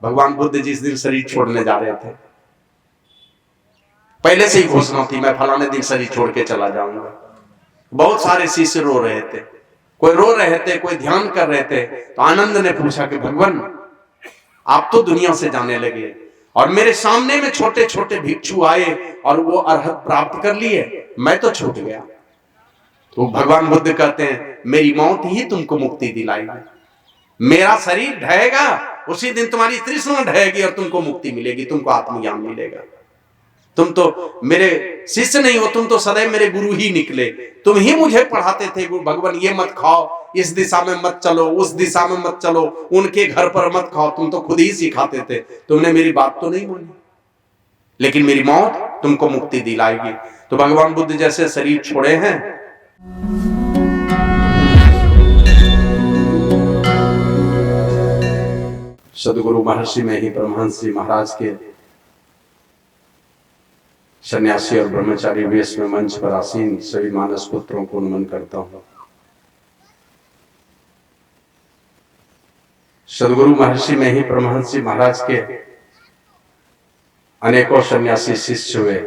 भगवान बुद्ध जिस दिन शरीर छोड़ने जा रहे थे, पहले से ही घोषणा थी मैं फलाने दिन शरीर छोड़ के चला जाऊंगा। बहुत सारे शिष्य रो रहे थे, कोई रो रहे थे, कोई ध्यान कर रहे थे। तो आनंद ने पूछा कि भगवान आप तो दुनिया से जाने लगे और मेरे सामने में छोटे छोटे भिक्षु आए और वो अरहत प्राप्त कर लिए, मैं तो छूट गया। तो भगवान बुद्ध कहते हैं मेरी मौत ही तुमको मुक्ति दिलाएगी, मेरा शरीर ढहेगा उसी दिन तुम्हारी तृष्णा ढहेगी और तुमको मुक्ति मिलेगी, तुमको आत्मज्ञान मिलेगा। तुम तो मेरे शिष्य नहीं हो, तुम तो सदैव मेरे गुरु ही निकले, तुम ही मुझे पढ़ाते थे भगवान ये मत खाओ, इस दिशा में मत चलो, उस दिशा में मत चलो, उनके घर पर मत खाओ, तुम तो खुद ही सिखाते थे। तुमने मेरी बात तो नहीं मानी, लेकिन मेरी मौत तुमको मुक्ति दिलाएगी। तो भगवान बुद्ध जैसे शरीर छोड़े हैं, सदगुरु महर्षि में ही परमहंस जी महाराज के सन्यासी और ब्रह्मचारी वेश में मंच पर आसीन सभी मानस पुत्रों को नमन करता हूं। सदगुरु महर्षि में ही परमहंस जी महाराज के अनेकों सन्यासी शिष्य हुए।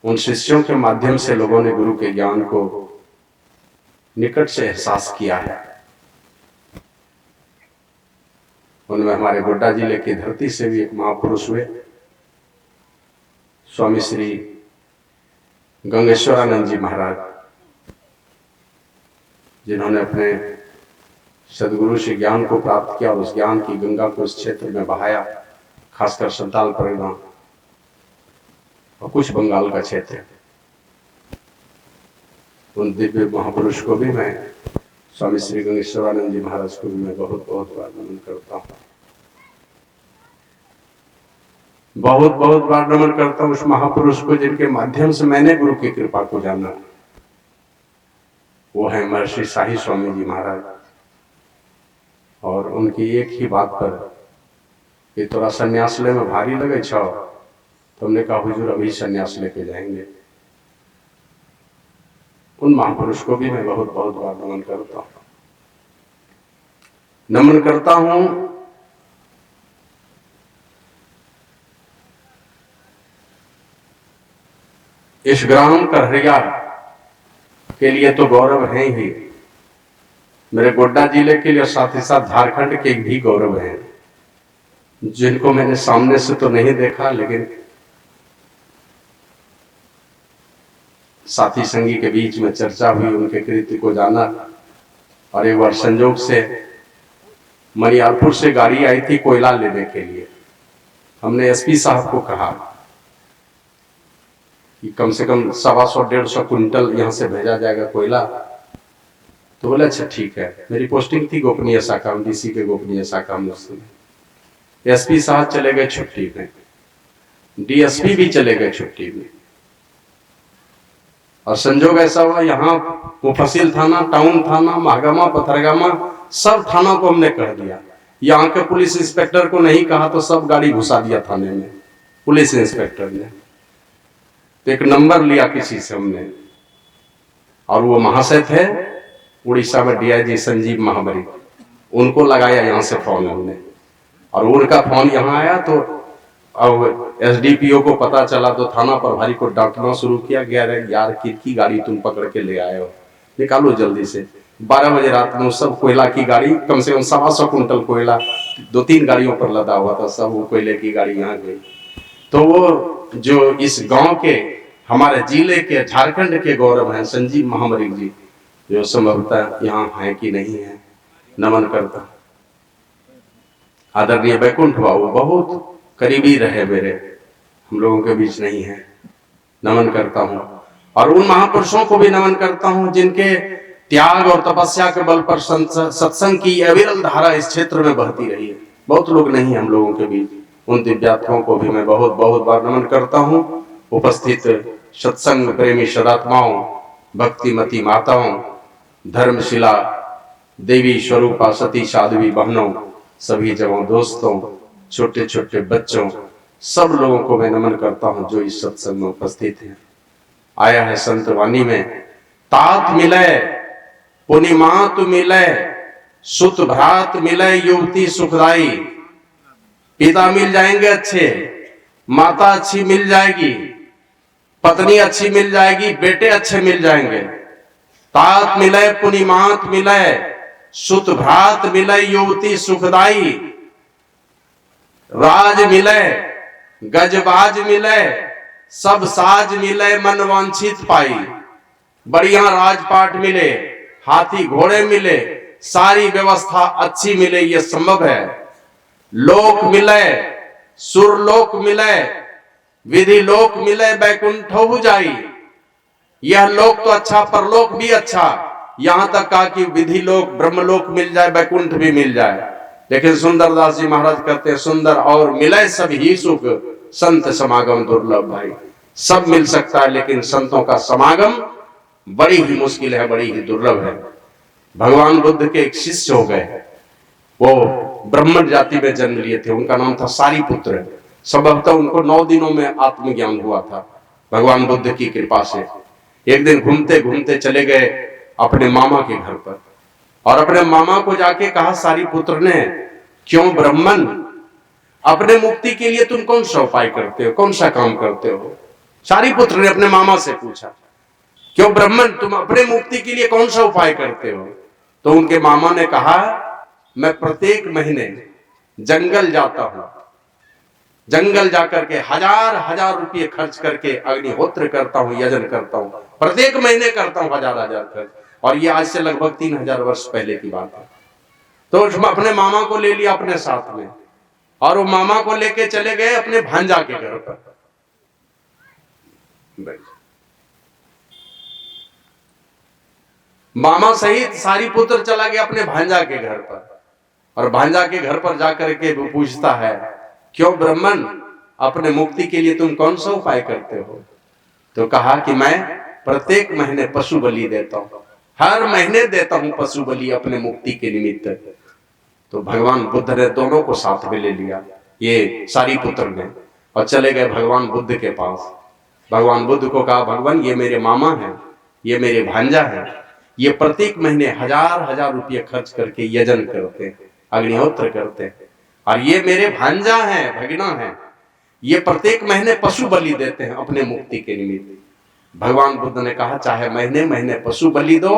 उन शिष्यों के माध्यम से लोगों ने गुरु के ज्ञान को निकट से एहसास किया है। उनमें हमारे गोड्डा जिले की धरती से भी एक महापुरुष हुए, स्वामी श्री गंगेश्वरानंद जी महाराज, जिन्होंने अपने सदगुरु से ज्ञान को प्राप्त किया और उस ज्ञान की गंगा को इस क्षेत्र में बहाया, खासकर संताल परिणाम और कुछ बंगाल का क्षेत्र। उन दिव्य महापुरुष को भी मैं, स्वामी श्री गंगेश्वरानंद जी महाराज को भी मैं बहुत बहुत बार नमन करता हूँ, बहुत बहुत बार नमन करता हूँ उस महापुरुष को जिनके माध्यम से मैंने गुरु की कृपा को जाना। वो है महर्षि शाही स्वामी जी महाराज। और उनकी एक ही बात पर कि तोरा सन्यास ले में भारी लगे छो, तो हमने कहा हुजूर अभी सन्यास लेके जाएंगे। उन महापुरुष को भी मैं बहुत बहुत बार नमन करता हूँ, नमन करता हूँ। इस ग्राम करहरिया के लिए तो गौरव है ही, मेरे गोड्डा जिले के लिए साथ ही साथ झारखंड के भी गौरव है, जिनको मैंने सामने से तो नहीं देखा, लेकिन साथी संगी के बीच में चर्चा हुई, उनके कृत्य को जाना। और एक बार संजोग से मनियारपुर से गाड़ी आई थी कोयला लेने के लिए। हमने एसपी साहब को कहा कि कम से कम 125-150 क्विंटल यहाँ से भेजा जाएगा कोयला। तो बोले अच्छा ठीक है। मेरी पोस्टिंग थी गोपनीय शाखा में, डीसी के गोपनीय शाखा में। उस समय एसपी साहब चले गए छुट्टी में, डीएसपी भी चले गए छुट्टी में, और संजोग ऐसा हुआ यहाँ मुफस्सिल थाना, टाउन थाना, महागामा, पथरगामा सब थाना को हमने कह दिया। यहाँ के पुलिस इंस्पेक्टर को नहीं कहा तो सब गाड़ी घुसा दिया थाने में पुलिस इंस्पेक्टर ने। तो एक नंबर लिया किसी से हमने, और वो महाशय थे उड़ीसा में डीआईजी संजीव महाबरी, उनको लगाया यहाँ से फोन हमने, और उनका फोन यहाँ आया। तो अब एसडीपीओ को पता चला तो थाना प्रभारी को डांटना शुरू किया, गया यार किसकी गाड़ी तुम पकड़ के ले आए हो, निकालो जल्दी से। 12 बजे रात में सब कोयला की गाड़ी, कम से कम 125 क्विंटल कोयला 2-3 गाड़ियों पर लदा हुआ था, सब वो कोयले की गाड़ी यहाँ गई। तो वो जो इस गांव के, हमारे जिले के, झारखंड के गौरव हैं संजीव महामरी जी, जो संभवतः यहाँ है कि नहीं है, नमन करता। आदरणीय बैकुंठ बाबू बहुत करीबी रहे मेरे, हम लोगों के बीच नहीं है, नमन करता हूँ। और उन महापुरुषों को भी नमन करता हूँ जिनके त्याग और तपस्या के बल पर सत्संग की अविरल धारा इस क्षेत्र में बहती रही है। बहुत लोग नहीं हम लोगों के बीच, उन दिव्यात्माओं को भी मैं बहुत बहुत बार नमन करता हूँ। उपस्थित सत्संग प्रेमी सदात्माओं, भक्तिमती माताओं, धर्मशिला देवी स्वरूपा सती साध्वी बहनों, सभी जवान दोस्तों, छोटे छोटे बच्चों, सब लोगों को मैं नमन करता हूं जो इस सत्संग में उपस्थित हैं। आया है संत वाणी में, तात मिले पुनिमात मिले, सुत भ्रात मिले युवती सुखदाई, पिता मिल जाएंगे अच्छे, माता अच्छी मिल जाएगी, पत्नी अच्छी मिल जाएगी, बेटे अच्छे मिल जाएंगे, तात मिले पुनिमात मिले, सुत भ्रात मिले युवती सुखदाई, राज मिले गजबाज मिले, सब साज मिले मन वांछित पाई। बढ़िया राजपाट मिले, हाथी घोड़े मिले, सारी व्यवस्था अच्छी मिले, ये संभव है। लोक मिले, सुरलोक मिले, विधि लोक मिले, बैकुंठ हो जाई। यह लोक तो अच्छा, परलोक भी अच्छा, यहां तक कहा कि विधि लोक ब्रह्मलोक मिल जाए, बैकुंठ भी मिल जाए। लेकिन सुंदरदास जी महाराज कहते हैं सुंदर और मिले सब ही सुख, संत समागम दुर्लभ भाई। सब मिल सकता है लेकिन संतों का समागम बड़ी ही मुश्किल है, बड़ी ही दुर्लभ है। भगवान बुद्ध के एक शिष्य हो गए, वो ब्राह्मण जाति में जन्म लिए थे, उनका नाम था सारीपुत्र। संभवतः उनको 9 दिनों में आत्मज्ञान हुआ था भगवान बुद्ध की कृपा से। एक दिन घूमते घूमते चले गए अपने मामा के घर पर, और अपने मामा को जाके कहा सारीपुत्र ने, क्यों ब्राह्मण, अपने मुक्ति के लिए तुम कौन सा उपाय करते हो, कौन सा काम करते हो? सारीपुत्र ने अपने मामा से पूछा, क्यों ब्राह्मण, तुम अपने मुक्ति के लिए कौन सा उपाय करते हो? तो उनके मामा ने कहा, मैं प्रत्येक महीने जंगल जाता हूं, जंगल जाकर के हजार हजार रुपये खर्च करके अग्निहोत्र करता हूं, यजन करता हूं, प्रत्येक महीने करता हूं हजार हजार खर्च। और ये आज से लगभग 3000 वर्ष पहले की बात है। तो अपने मामा को ले लिया अपने साथ में, और वो मामा को लेके चले गए अपने भांजा के घर पर। मामा सहित सारीपुत्र चला गया अपने भांजा के घर पर, और भांजा के घर पर जाकर के वो पूछता है, क्यों ब्राह्मण, अपने मुक्ति के लिए तुम कौन सा उपाय करते हो? तो कहा कि मैं प्रत्येक महीने पशु बलि देता हूं, हर महीने देता हूं पशु बलि अपने मुक्ति के निमित्त। तो भगवान बुद्ध ने दोनों को साथ में ले लिया, ये सारीपुत्र ने, और चले गए भगवान बुद्ध के पास। भगवान बुद्ध को कहा, भगवान ये मेरे मामा हैं, ये मेरे भांजा हैं, ये प्रत्येक महीने हजार हजार रुपये खर्च करके यजन करते हैं, अग्निहोत्र करते हैं, और ये मेरे भांजा हैं, भगना हैं, ये प्रत्येक महीने पशु बलि देते हैं अपने मुक्ति के निमित्त। भगवान बुद्ध ने कहा, चाहे महीने महीने पशु बलि दो,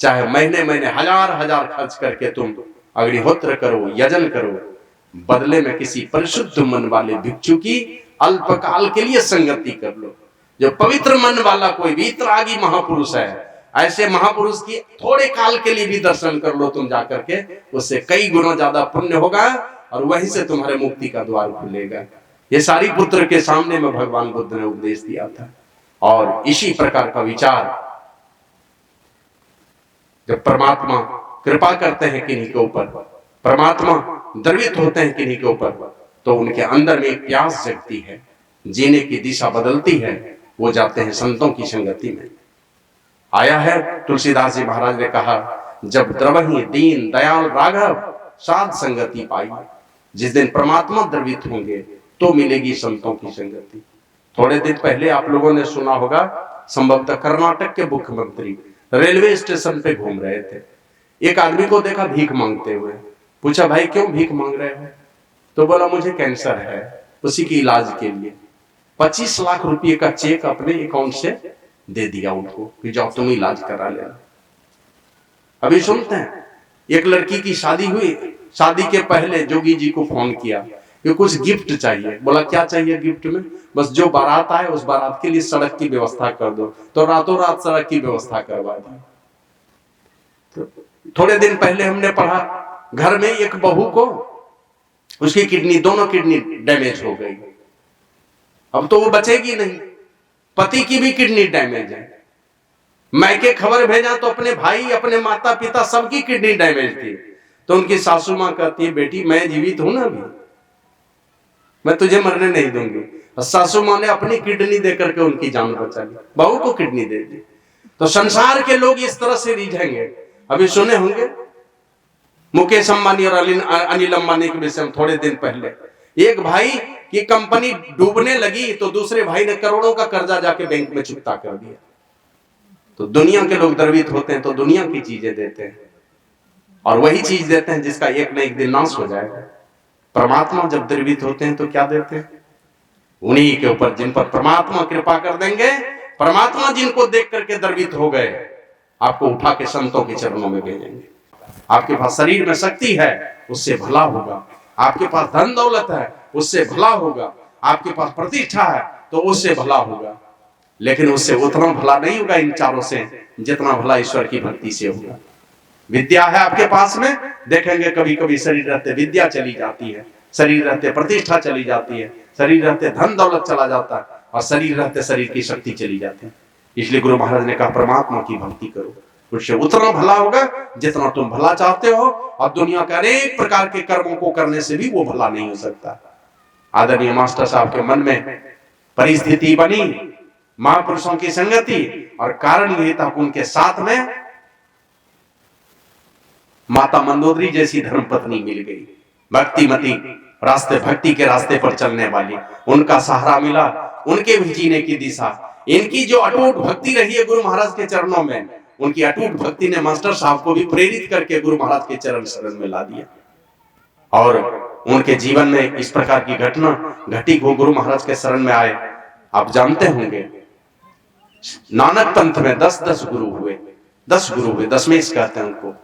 चाहे महीने महीने हजार हजार खर्च करके तुम अग्निहोत्र करो, यजन करो, बदले में किसी परिशुद्ध मन वाले भिक्षु की अल्पकाल के लिए संगति कर लो। जो पवित्र मन वाला कोई वीतरागी महापुरुष है, ऐसे महापुरुष की थोड़े काल के लिए भी दर्शन कर लो तुम जाकर के, उससे कई गुना ज्यादा पुण्य होगा, और वहीं से तुम्हारे मुक्ति का द्वार खुलेगा। ये सारीपुत्र के सामने में भगवान बुद्ध ने उपदेश दिया था। और इसी प्रकार का विचार जब परमात्मा कृपा करते हैं किन्हीं के ऊपर, परमात्मा द्रवित होते हैं किन्हीं के ऊपर, तो उनके अंदर में एक प्यास जगती है, जीने की दिशा बदलती है, वो जाते हैं संतों की संगति में। आया है तुलसीदास जी महाराज ने कहा, जब द्रवही दीन दयाल राघव साध संगति पाई। जिस दिन परमात्मा द्रवित होंगे तो मिलेगी संतों की संगति। थोड़े दिन पहले आप लोगों ने सुना होगा, संभवतः कर्नाटक के मुख्यमंत्री रेलवे स्टेशन पे घूम रहे थे, एक आदमी को देखा भीख मांगते हुए, पूछा भाई क्यों भीख मांग रहे हो? तो बोला मुझे कैंसर है, उसी के इलाज के लिए 25 लाख रुपए का चेक अपने अकाउंट से दे दिया उनको कि जाओ तुम इलाज करा लेना। अभी सुनते हैं, एक लड़की की शादी हुई, शादी के पहले जोगी जी को फोन किया कि कुछ गिफ्ट चाहिए। बोला क्या चाहिए गिफ्ट में? बस जो बारात आए उस बारात के लिए सड़क की व्यवस्था कर दो। तो रातों रात सड़क की व्यवस्था करवा दी। तो थोड़े दिन पहले हमने पढ़ा, घर में एक बहू को उसकी किडनी, दोनों किडनी डैमेज हो गई, अब तो वो बचेगी नहीं। पति की भी किडनी डैमेज है। मैके खबर भेजा तो अपने भाई, अपने माता पिता सबकी किडनी डैमेज थी। तो उनकी सासू मां कहती है, बेटी मैं जीवित हूं ना अभी, मैं तुझे मरने नहीं दूंगी। और सासू मां ने अपनी किडनी देकर के उनकी जान बचा ली, बहू को किडनी दे दी। तो संसार के लोग इस तरह से रिझेंगे। अभी सुने होंगे मुकेश अंबानी और अनिल अंबानी के विषय में थोड़े दिन पहले, एक भाई की कंपनी डूबने लगी तो दूसरे भाई ने करोड़ों का कर्जा जाके बैंक में चुकता कर दिया। तो दुनिया के लोग द्रवित होते हैं तो दुनिया की चीजें देते हैं, और वही चीज देते हैं जिसका एक न एक दिन नाश हो जाएगा। परमात्मा जब द्रवित होते हैं तो क्या देते हैं? उन्हीं के ऊपर जिन पर परमात्मा कृपा कर देंगे, परमात्मा जिनको देख करके द्रवित हो गए, आपको उठा के संतों के चरणों में भेजेंगे। आपके पास शरीर में शक्ति है, उससे भला होगा। आपके पास धन दौलत है, उससे भला होगा। आपके पास प्रतिष्ठा है तो उससे भला होगा, लेकिन उससे उतना भला नहीं होगा इन चारों से जितना भला ईश्वर की भक्ति से होगा। विद्या है आपके पास में, देखेंगे कभी कभी शरीर रहते विद्या चली जाती है, शरीर रहते प्रतिष्ठा चली जाती है, शरीर रहते धन दौलत चला जाता है, और शरीर रहते शरीर की शक्ति चली जाती है। इसलिए गुरु महाराज ने कहा परमात्मा की भक्ति करो, उससे उतना भला होगा जितना तुम भला चाहते हो, और दुनिया के अनेक प्रकार के कर्मों को करने से भी वो भला नहीं हो सकता। आदरणीय मास्टर साहब के मन में परिस्थिति बनी, महापुरुषों की संगति, और कारण यही था उनके साथ में माता मंदोदरी जैसी धर्मपत्नी मिल गई, भक्तिमती, रास्ते भक्ति के रास्ते पर चलने वाली। उनका सहारा मिला, उनके भी जीने की दिशा। इनकी जो अटूट भक्ति रही है गुरु महाराज के चरणों में, उनकी अटूट भक्ति ने मास्टर साहब को भी प्रेरित करके गुरु महाराज के चरण शरण में ला दिया। और उनके जीवन में इस प्रकार की घटना घटी को गुरु महाराज के शरण में आए। आप जानते होंगे नानक पंथ में 10-10 गुरु हुए, 10 गुरु हुए, दशमेश कहते हैं उनको।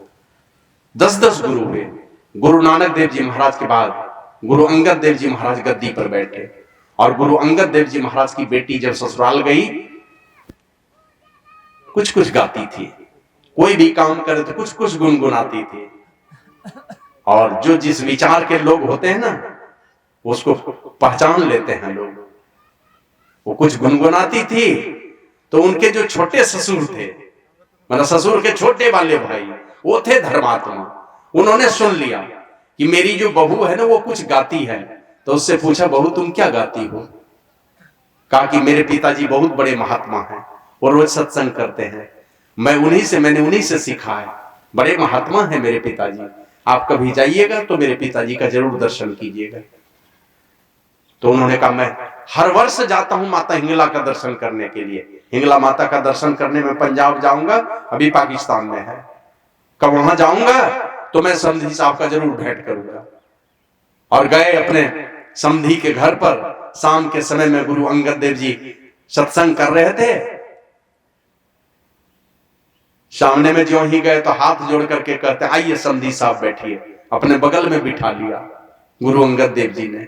10-10 गुरु हुए। गुरु नानक देव जी महाराज के बाद गुरु अंगद देव जी महाराज गद्दी पर बैठे, और गुरु अंगद देव जी महाराज की बेटी जब ससुराल गई, कुछ कुछ गाती थी, कोई भी काम करे तो कुछ कुछ गुनगुनाती थी। और जो जिस विचार के लोग होते हैं ना, उसको पहचान लेते हैं लोग। वो कुछ गुनगुनाती थी तो उनके जो छोटे ससुर थे, मतलब ससुर के छोटे वाले भाई, वो थे धर्मात्मा। उन्होंने सुन लिया कि मेरी जो बहू है ना वो कुछ गाती है, तो उससे पूछा बहू तुम क्या गाती हो? कहा कि मेरे पिताजी बहुत बड़े महात्मा हैं, वो रोज सत्संग करते हैं, मैंने उन्हीं से सीखा है, बड़े महात्मा है मेरे पिताजी, आप कभी जाइएगा तो मेरे पिताजी का जरूर दर्शन कीजिएगा। तो उन्होंने कहा मैं हर वर्ष जाता हूं माता हिंगला का दर्शन करने के लिए, हिंगला माता का दर्शन करने में पंजाब जाऊंगा, अभी पाकिस्तान में है, कब वहां जाऊंगा तो मैं समधी साहब का जरूर भेंट करूंगा। और गए अपने समधी के घर पर, शाम के समय में गुरु अंगद देव जी सत्संग कर रहे थे। सामने में जो ही गए तो हाथ जोड़ करके कहते आइए समधी साहब बैठिए, अपने बगल में बिठा लिया गुरु अंगद देव जी ने।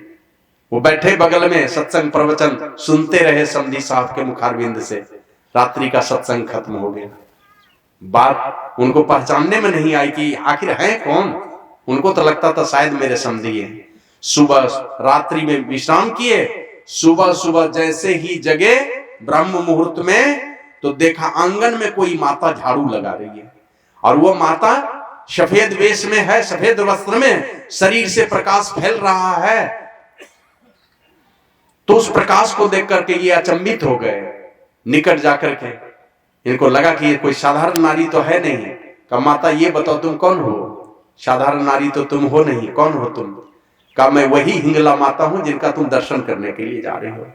वो बैठे बगल में, सत्संग प्रवचन सुनते रहे समधी साहब के मुखारविंद से। रात्रि का सत्संग खत्म हो गया। बात उनको पहचानने में नहीं आई कि आखिर है कौन। उनको तो लगता था शायद मेरे समधी हैं। सुबह रात्रि में विश्राम किए, सुबह सुबह जैसे ही जगे ब्रह्म मुहूर्त में, तो देखा आंगन में कोई माता झाड़ू लगा रही है, और वो माता सफेद वेश में है, सफेद वस्त्र में, शरीर से प्रकाश फैल रहा है। तो उस प्रकाश को देख करके ये अचंभित हो गए। निकट जाकर के इनको लगा कि ये कोई साधारण नारी तो है नहीं। कहा माता ये बताओ तुम कौन हो? साधारण नारी तो तुम हो नहीं, कौन हो तुम? कहा मैं वही हिंगला माता हूं जिनका तुम दर्शन करने के लिए जा रहे हो।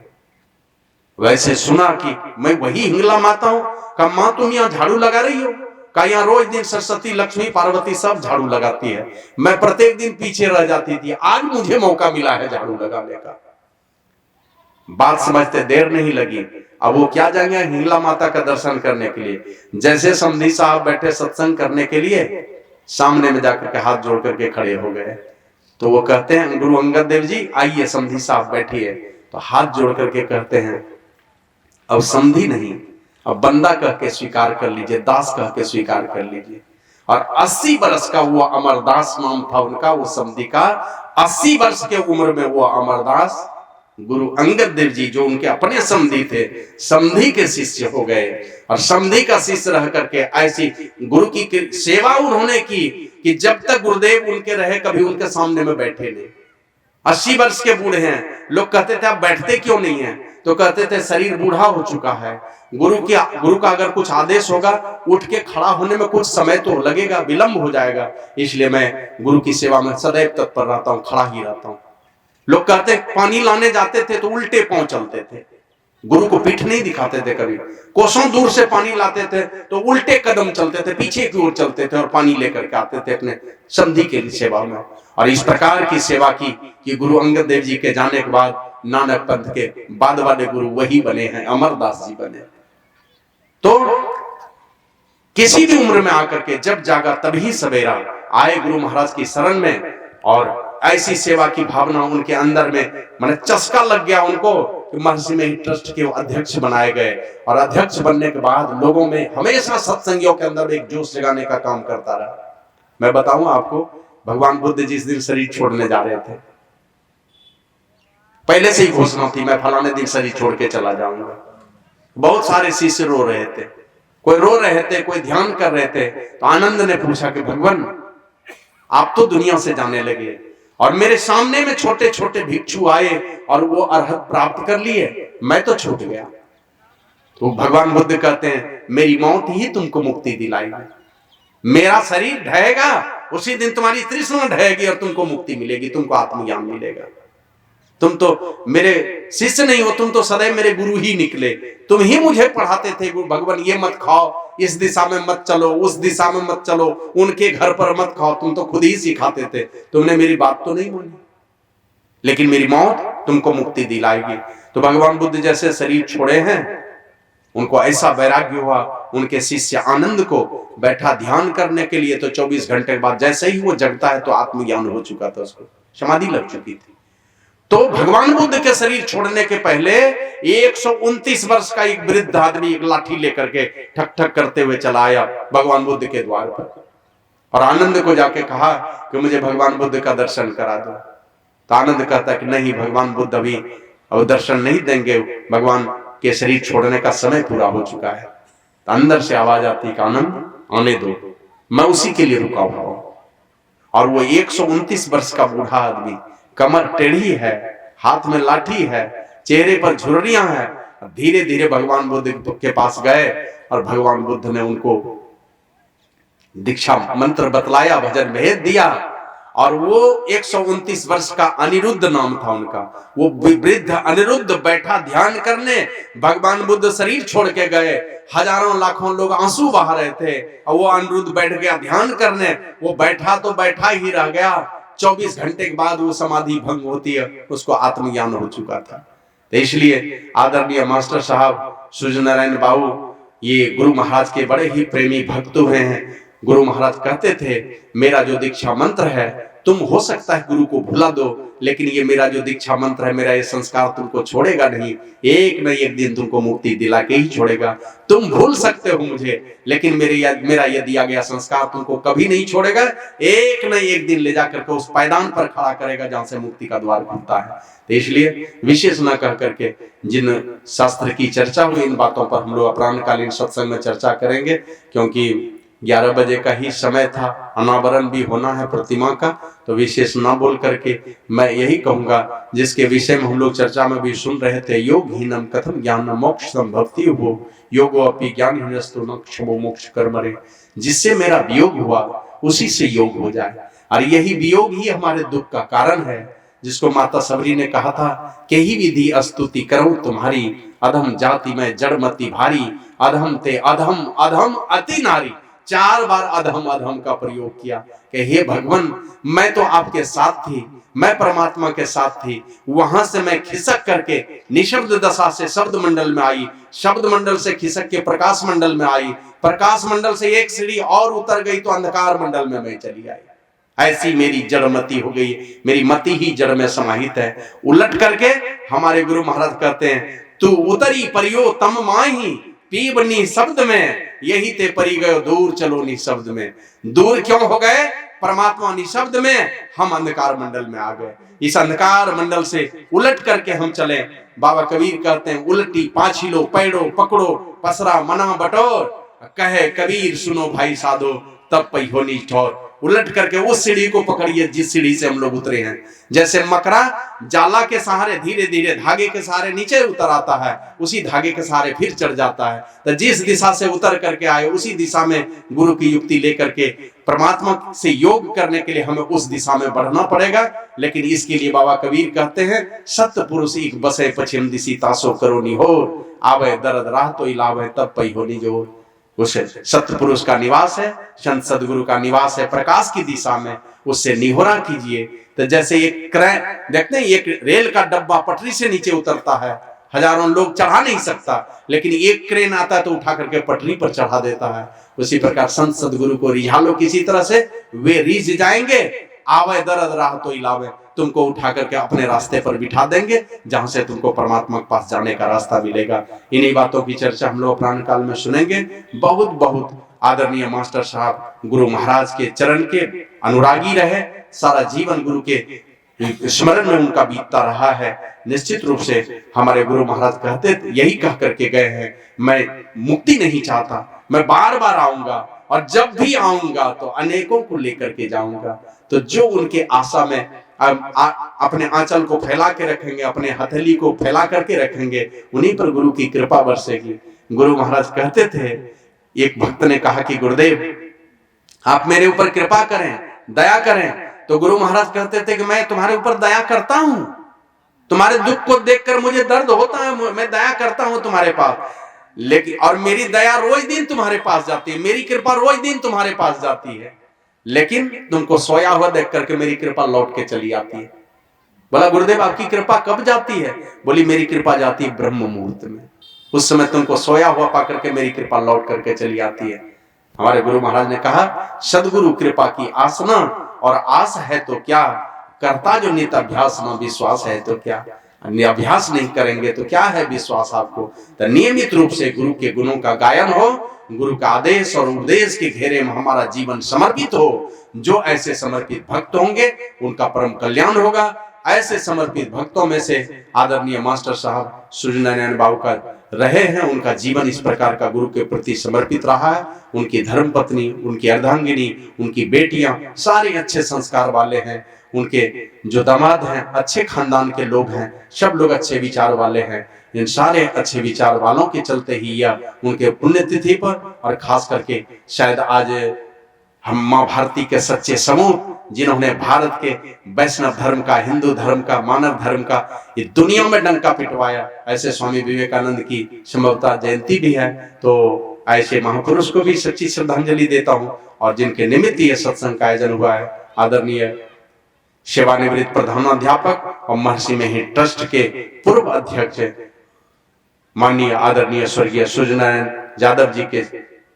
वैसे सुना कि मैं वही हिंगला माता हूं। कहा मां तुम यहाँ झाड़ू लगा रही हो? कहा यहाँ रोज दिन सरस्वती लक्ष्मी पार्वती सब झाड़ू लगाती है, मैं प्रत्येक दिन पीछे रह जाती थी, आज मुझे मौका मिला है झाड़ू लगाने का। बात समझते देर नहीं लगी। अब वो क्या जाएंगे हिंगला माता का दर्शन करने के लिए। जैसे समधी साहब बैठे सत्संग करने के लिए, सामने में जाकर के हाथ जोड़ करके खड़े हो गए। तो वो कहते हैं गुरु अंगद देव जी आइए समधी साहब बैठिए। तो हाथ जोड़ करके कहते हैं अब समधी नहीं, अब बंदा कह के स्वीकार कर लीजिए, दास कह के स्वीकार कर लीजिए। और 80 वर्ष का वो अमरदास नाम था उनका, वो समधी का। 80 वर्ष के उम्र में वो अमरदास गुरु अंगद देव जी जो उनके अपने समधी थे, समधी के शिष्य हो गए। और समधी का शिष्य रह करके ऐसी गुरु की सेवा उन्होंने की कि जब तक गुरुदेव उनके रहे कभी उनके सामने में बैठे नहीं। 80 वर्ष के बूढ़े हैं। लोग कहते थे आप बैठते क्यों नहीं है? तो कहते थे शरीर बूढ़ा हो चुका है, गुरु का अगर कुछ आदेश होगा उठ के खड़ा होने में कुछ समय तो लगेगा, विलंब हो जाएगा, इसलिए मैं गुरु की सेवा में सदैव तत्पर रहता हूँ, खड़ा ही रहता हूँ। लोग कहते पानी लाने जाते थे तो उल्टे पांव चलते थे, गुरु को पीठ नहीं दिखाते थे कभी। कोसों दूर से पानी लाते थे तो उल्टे कदम चलते थे, पीछे की ओर चलते थे और पानी लेकर के आते थे अपने समधी के सेवा में। और इस प्रकार की सेवा की कि गुरु अंगद देव जी के जाने के बाद नानक पंथ के बाद वाले गुरु वही बने हैं, अमरदास जी बने। तो किसी भी उम्र में आकर के जब जागा तभी सवेरा, आए गुरु महाराज की शरण में और ऐसी सेवा की भावना उनके अंदर में माने चस्का लग गया उनको कि महर्षि में ट्रस्ट के वो अध्यक्ष बनाए गए। और अध्यक्ष बनने के बाद लोगों में हमेशा सत्संगियों के अंदर एक जोश जगाने का काम करता रहा। मैं बताऊं आपको, भगवान बुद्ध जिस दिन शरीर छोड़ने जा रहे थे, पहले से ही घोषणा थी मैं फलाने दिन शरीर छोड़ के चला जाऊंगा। बहुत सारे शिष्य रो रहे थे, कोई रो रहे थे, कोई ध्यान कर रहे थे। तो आनंद ने पूछा कि भगवान आप तो दुनिया से जाने लगे और मेरे सामने में छोटे छोटे भिक्षु आए और वो अरहत प्राप्त कर लिए, मैं तो छूट गया। तो भगवान बुद्ध कहते हैं मेरी मौत ही तुमको मुक्ति दिलाएगी, मेरा शरीर ढहेगा उसी दिन तुम्हारी तृष्णा ढहेगी और तुमको मुक्ति मिलेगी, तुमको आत्मज्ञान मिलेगा। तुम तो मेरे शिष्य नहीं हो, तुम तो सदैव मेरे गुरु ही निकले। तुम ही मुझे पढ़ाते थे भगवान ये मत खाओ, इस दिशा में मत चलो, उस दिशा में मत चलो, उनके घर पर मत खाओ, तुम तो खुद ही सिखाते थे। तुमने मेरी बात तो नहीं मानी, लेकिन मेरी मौत तुमको मुक्ति दिलाएगी। तो भगवान बुद्ध जैसे शरीर छोड़े हैं, उनको ऐसा वैराग्य हुआ, उनके शिष्य आनंद को बैठा ध्यान करने के लिए। तो 24 घंटे के बाद जैसे ही वो जगता है तो आत्मज्ञान हो चुका था, उसको समाधि लग चुकी थी। तो भगवान बुद्ध के शरीर छोड़ने के पहले 129 वर्ष का एक वृद्ध आदमी एक लाठी लेकर के ठक ठक करते हुए चला आया भगवान बुद्ध के द्वार पर और आनंद को जाके कहा कि मुझे भगवान बुद्ध का दर्शन करा दो। तो आनंद कहता कि नहीं, भगवान बुद्ध अभी अब दर्शन नहीं देंगे, भगवान के शरीर छोड़ने का समय पूरा हो चुका है। तो अंदर से आवाज आती कि आनंद आने दो, मैं उसी के लिए रुका हुआ हूं। और वो 129 वर्ष का बूढ़ा आदमी, कमर टेढ़ी है, हाथ में लाठी है, चेहरे पर झुर्रियां हैं, धीरे धीरे भगवान बुद्ध के पास गए और भगवान बुद्ध ने उनको दीक्षा मंत्र बतलाया, भजन भेद दिया। और वो 129 वर्ष का अनिरुद्ध नाम था उनका, वो वृद्ध अनिरुद्ध बैठा ध्यान करने। भगवान बुद्ध शरीर छोड़ के गए, हजारों लाखों लोग आंसू बहा रहे थे और वो अनिरुद्ध बैठ गया ध्यान करने। वो बैठा तो बैठा ही रह गया, 24 घंटे के बाद वो समाधि भंग होती है, उसको आत्मज्ञान हो चुका था। तो इसलिए आदरणीय मास्टर साहब सूर्य नारायण बाबू ये गुरु महाराज के बड़े ही प्रेमी भक्त हुए हैं। गुरु महाराज कहते थे मेरा जो दीक्षा मंत्र है, तुम हो सकता है गुरु को भुला दो, लेकिन ये मेरा जो दीक्षा मंत्र है, मेरा ये संस्कार तुमको छोड़ेगा नहीं, एक न एक दिन तुमको मुक्ति दिला के ही छोड़ेगा। तुम भूल सकते हो मुझे, लेकिन मेरा ये दिया गया संस्कार तुमको कभी नहीं छोड़ेगा, एक न एक दिन ले जाकर के उस पायदान पर खड़ा करेगा जहां से मुक्ति का द्वार खुलता है। तो इसलिए विशेष न कह करके जिन शास्त्र की चर्चा हुई, इन बातों पर हम लोग अपराह्नकालीन सत्संग में चर्चा करेंगे, क्योंकि 11 बजे का ही समय था, अनावरण भी होना है प्रतिमा का। तो विशेष ना बोल करके मैं यही कहूंगा, जिसके विषय में हम लोग चर्चा में भी सुन रहे थे, योग हीनम कथम ज्ञान मोक्ष संभवती हो, योगो अपि ज्ञान हीनस्तु न क्षमो मोक्ष कर्मरे। जिससे मेरा वियोग हुआ उसी से योग हो जाए, और यही वियोग ही हमारे दुख का कारण है। जिसको माता सबरी ने कहा था कि ही विधि स्तुति करो तुम्हारी, अधम जाति में जड़मति भारी, अधम ते अधम अधम अति नारी। 4 बार अधम अधम का प्रयोग किया कि हे भगवान, मैं तो आपके साथ थी, मैं परमात्मा के साथ थी, वहां से मैं खिसक करके निशब्द दशा से शब्द मंडल में आई, शब्द मंडल से खिसक के प्रकाश मंडल में आई, प्रकाश मंडल से एक सीढ़ी और उतर गई तो अंधकार मंडल में मैं चली आई। ऐसी मेरी जड़मति हो गई, मेरी मति ही जड़ में समाहित है। उलट करके हमारे गुरु महाराज कहते हैं, तू उतरी परियो तम माही पीब नी शब्द में, यही ते परी गयो दूर चलो नी शब्द में। दूर क्यों हो गए? परमात्मा निशब्द में, हम अंधकार मंडल में आ गए। इस अंधकार मंडल से उलट करके हम चले। बाबा कबीर कहते हैं, उलटी पाछिलो पैड़ो पकड़ो पसरा मना बटोर, कहे कबीर सुनो भाई साधो तब पई होनी ठोर। उलट करके उस सीढ़ी को पकड़िए जिस सीढ़ी से हम लोग उतरे हैं। जैसे मकरा जाला के सहारे धीरे धीरे धागे के सहारे नीचे उतर आता है, उसी धागे के सहारे फिर चढ़ जाता है। तो जिस दिशा से उतर करके आए उसी दिशा में गुरु की युक्ति लेकर के परमात्मा से योग करने के लिए हमें उस दिशा में बढ़ना पड़ेगा। लेकिन इसके लिए बाबा कबीर कहते हैं, सत्य पुरुष एक बसे पश्चिम दिशी तासो करो निहोर, आवे दर्द राह तो इलाव है तब पई होनी जोर। उस सत्य पुरुष का निवास है, संत सदगुरु का निवास है प्रकाश की दिशा में, उससे निहोरा कीजिए। तो जैसे एक क्रेन देखते हैं, एक रेल का डब्बा पटरी से नीचे उतरता है, हजारों लोग चढ़ा नहीं सकता, लेकिन एक क्रेन आता है तो उठा करके पटरी पर चढ़ा देता है। उसी प्रकार संत सदगुरु को रिझा लो किसी तरह से, वे रिझ जाएंगे, आवे दर्द राह तो इलावे, तुमको उठा करके अपने रास्ते पर बिठा देंगे, जहां से तुमको परमात्मा के पास जाने का रास्ता मिलेगा। इन्हीं बातों की चर्चा हम लोग प्राण काल में सुनेंगे। बहुत बहुत आदरणीय मास्टर साहब गुरु महाराज के चरण के अनुरागी रहे, सारा जीवन गुरु के स्मरण में उनका बीतता रहा है। निश्चित रूप से हमारे गुरु महाराज कहते यही कह करके गए हैं, मैं मुक्ति नहीं चाहता, मैं बार बार आऊंगा और जब भी आऊंगा तो अनेकों को लेकर के जाऊंगा। तो जो उनके आशा में अपने आंचल को फैला के रखेंगे, अपने हथेली को फैला करके रखेंगे, उन्हीं पर गुरु की कृपा बरसेगी। गुरु महाराज कहते थे, एक भक्त ने कहा कि गुरुदेव आप मेरे ऊपर कृपा करें, दया करें। तो गुरु महाराज कहते थे कि मैं तुम्हारे ऊपर दया करता हूं, तुम्हारे दुख को देखकर मुझे दर्द होता है, मैं दया करता हूं तुम्हारे पास, लेकिन और मेरी दया रोज दिन तुम्हारे पास जाती है, मेरी कृपा रोज दिन तुम्हारे पास जाती है, लेकिन तुमको सोया हुआ देख करके मेरी कृपा लौट के चली आती है। बोला गुरुदेव आपकी कृपा कब जाती है? बोली मेरी कृपा जाती है ब्रह्म मुहूर्त में, उस समय तुमको सोया हुआ पा करके मेरी कृपा लौट करके चली आती है। हमारे गुरु महाराज ने कहा, सदगुरु कृपा की आसना और आस है तो क्या, करता जो नित अभ्यास न विश्वास है तो क्या। अभ्यास नहीं करेंगे तो क्या है विश्वास आपको। तो नियमित रूप से गुरु के गुणों का गायन हो, गुरु का आदेश और उपदेश के घेरे में हमारा जीवन समर्पित हो। जो ऐसे समर्पित भक्त होंगे उनका परम कल्याण होगा। ऐसे समर्पित भक्तों में से आदरणीय मास्टर साहब सूर्यनारायण बाबू का रहे हैं, उनका जीवन इस प्रकार का गुरु के प्रति समर्पित रहा है। उनकी धर्मपत्नी, उनकी अर्धांगिनी, उनकी बेटियां सारे अच्छे संस्कार वाले हैं। उनके जो दामाद हैं अच्छे खानदान के लोग हैं, सब लोग अच्छे विचार वाले हैं। इन सारे अच्छे विचार वालों के चलते ही यह उनके पुण्यतिथि पर, और खास करके शायद आज हम माँ भारती के सच्चे समूह जिन्होंने भारत के वैष्णव धर्म का, हिंदू धर्म का, मानव धर्म का ये दुनिया में डंका पिटवाया, ऐसे स्वामी विवेकानंद की संभवतः जयंती भी है। तो ऐसे महापुरुष को भी सच्ची श्रद्धांजलि देता हूं। और जिनके निमित्त ये सत्संग का आयोजन हुआ है, आदरणीय सेवानिवृत्त प्रधानाध्यापक और महर्षि मेही ट्रस्ट के पूर्व अध्यक्ष माननीय आदरणीय स्वर्गीय सूर्यनारायण यादव जी के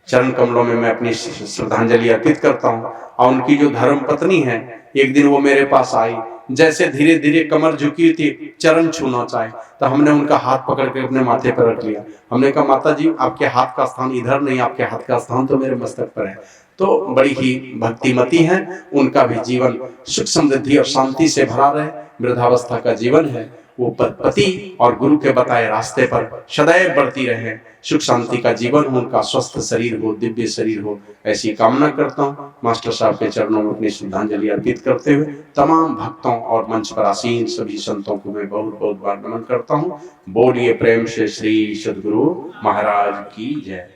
चरण कमलों में मैं अपनी श्रद्धांजलि अर्पित करता हूं। और उनकी जो धर्म पत्नी है, एक दिन वो मेरे पास आई, जैसे धीरे धीरे कमर झुकी थी, चरण छूना चाहे, तो हमने उनका हाथ पकड़ के अपने माथे पर रख लिया। हमने कहा माता जी आपके हाथ का स्थान इधर नहीं, आपके हाथ का स्थान तो मेरे मस्तक पर है। तो बड़ी ही भक्तिमती हैं, उनका भी जीवन सुख समृद्धि और शांति से भरा रहे। वृद्धावस्था का जीवन है, वो पति और गुरु के बताए रास्ते पर सदैव बढ़ती रहे। सुख शांति का जीवन हो, उनका स्वस्थ शरीर हो, दिव्य शरीर हो, ऐसी कामना करता हूँ। मास्टर साहब के चरणों में अपनी श्रद्धांजलि अर्पित करते हुए तमाम भक्तों और मंच पर आसीन सभी संतों को मैं बहुत बहुत बार नमन करता हूँ। बोलिए प्रेम से श्री सद्गुरु महाराज की जय।